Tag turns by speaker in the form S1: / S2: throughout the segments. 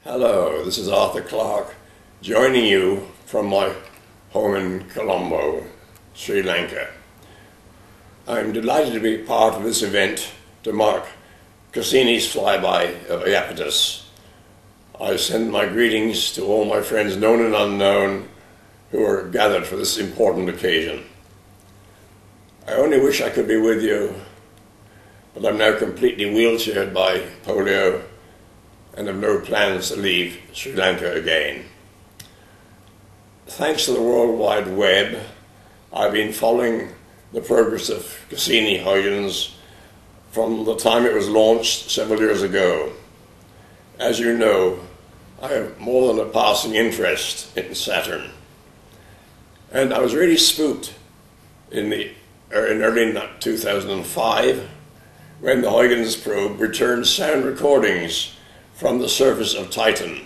S1: Hello, this is Arthur Clarke, joining you from my home in Colombo, Sri Lanka. I'm delighted to be part of this event to mark Cassini's flyby of Iapetus. I send my greetings to all my friends known and unknown who are gathered for this important occasion. I only wish I could be with you, but I'm now completely wheelchaired by polio and have no plans to leave Sri Lanka again. Thanks to the World Wide Web, I've been following the progress of Cassini-Huygens from the time it was launched several years ago. As you know, I have more than a passing interest in Saturn. And I was really spooked in early 2005 when the Huygens probe returned sound recordings from the surface of Titan.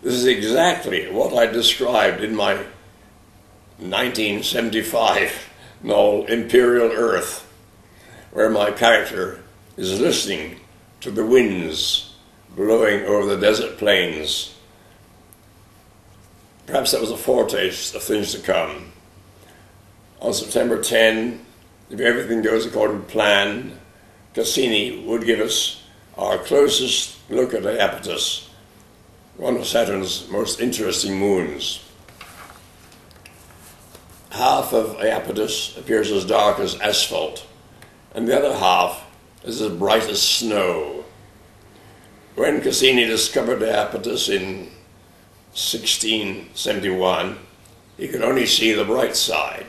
S1: This is exactly what I described in my 1975 novel Imperial Earth, where my character is listening to the winds blowing over the desert plains. Perhaps that was a foretaste of things to come. On September 10, if everything goes according to plan, Cassini would give us our closest look at Iapetus, one of Saturn's most interesting moons. Half of Iapetus appears as dark as asphalt, and the other half is as bright as snow. When Cassini discovered Iapetus in 1671, he could only see the bright side.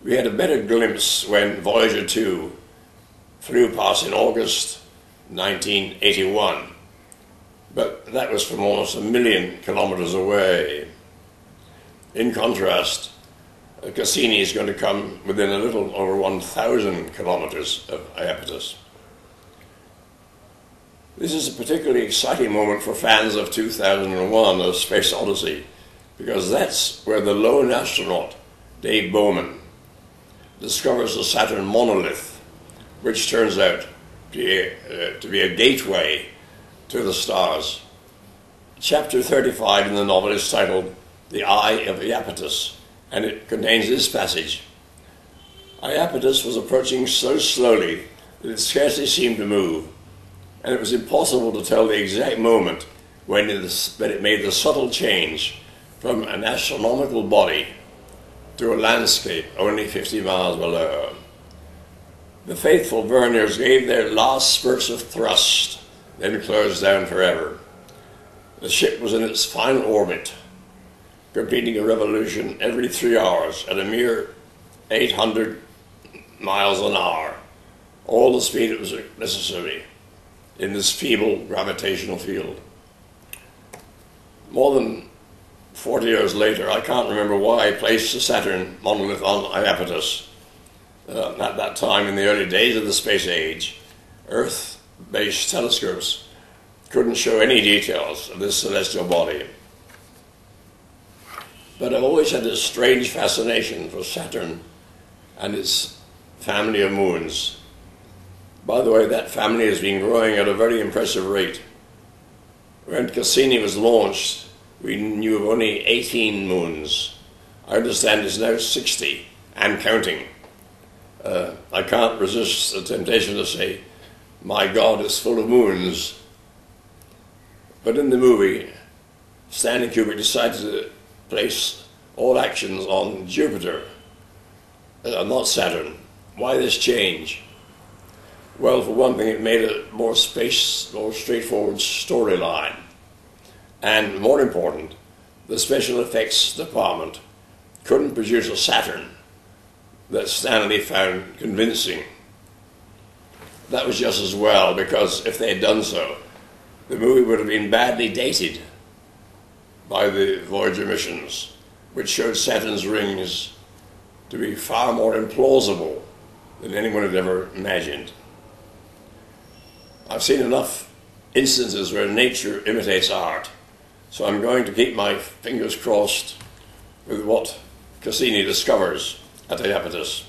S1: We had a better glimpse when Voyager 2 flew past in August 1981, but that was from almost 1 million kilometers away. In contrast, Cassini is going to come within a little over 1,000 kilometers of Iapetus. This is a particularly exciting moment for fans of 2001, A Space Odyssey, because that's where the lone astronaut, Dave Bowman, discovers the Saturn monolith, which turns out to be a gateway to the stars. Chapter 35 in the novel is titled The Eye of Iapetus, and it contains this passage. Iapetus was approaching so slowly that it scarcely seemed to move, and it was impossible to tell the exact moment when it made the subtle change from an astronomical body to a landscape only 50 miles below. The faithful verniers gave their last spurts of thrust, then closed down forever. The ship was in its final orbit, completing a revolution every 3 hours at a mere 800 miles an hour, all the speed that was necessary in this feeble gravitational field. More than 40 years later, I can't remember why I placed the Saturn monolith on Iapetus. At that time, in the early days of the space age, Earth-based telescopes couldn't show any details of this celestial body. But I've always had this strange fascination for Saturn and its family of moons. By the way, that family has been growing at a very impressive rate. When Cassini was launched, we knew of only 18 moons. I understand it's now 60 and counting. I can't resist the temptation to say, my God is full of moons. But in the movie, Stanley Kubrick decided to place all actions on Jupiter, not Saturn. Why this change? Well, for one thing, it made a more straightforward storyline. And more important, the special effects department couldn't produce a Saturn that Stanley found convincing. That was just as well, because if they had done so, the movie would have been badly dated by the Voyager missions, which showed Saturn's rings to be far more implausible than anyone had ever imagined. I've seen enough instances where nature imitates art, so I'm going to keep my fingers crossed with what Cassini discovers at Iapetus.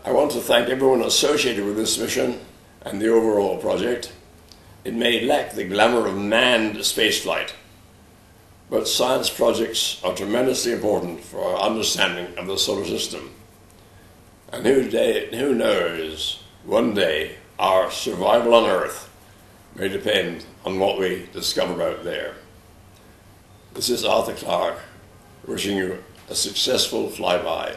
S1: I want to thank everyone associated with this mission and the overall project, It may lack the glamour of manned spaceflight, but science projects are tremendously important for our understanding of the solar system. And who knows, one day our survival on Earth may depend on what we discover out there. This is Arthur Clarke wishing you a successful flyby.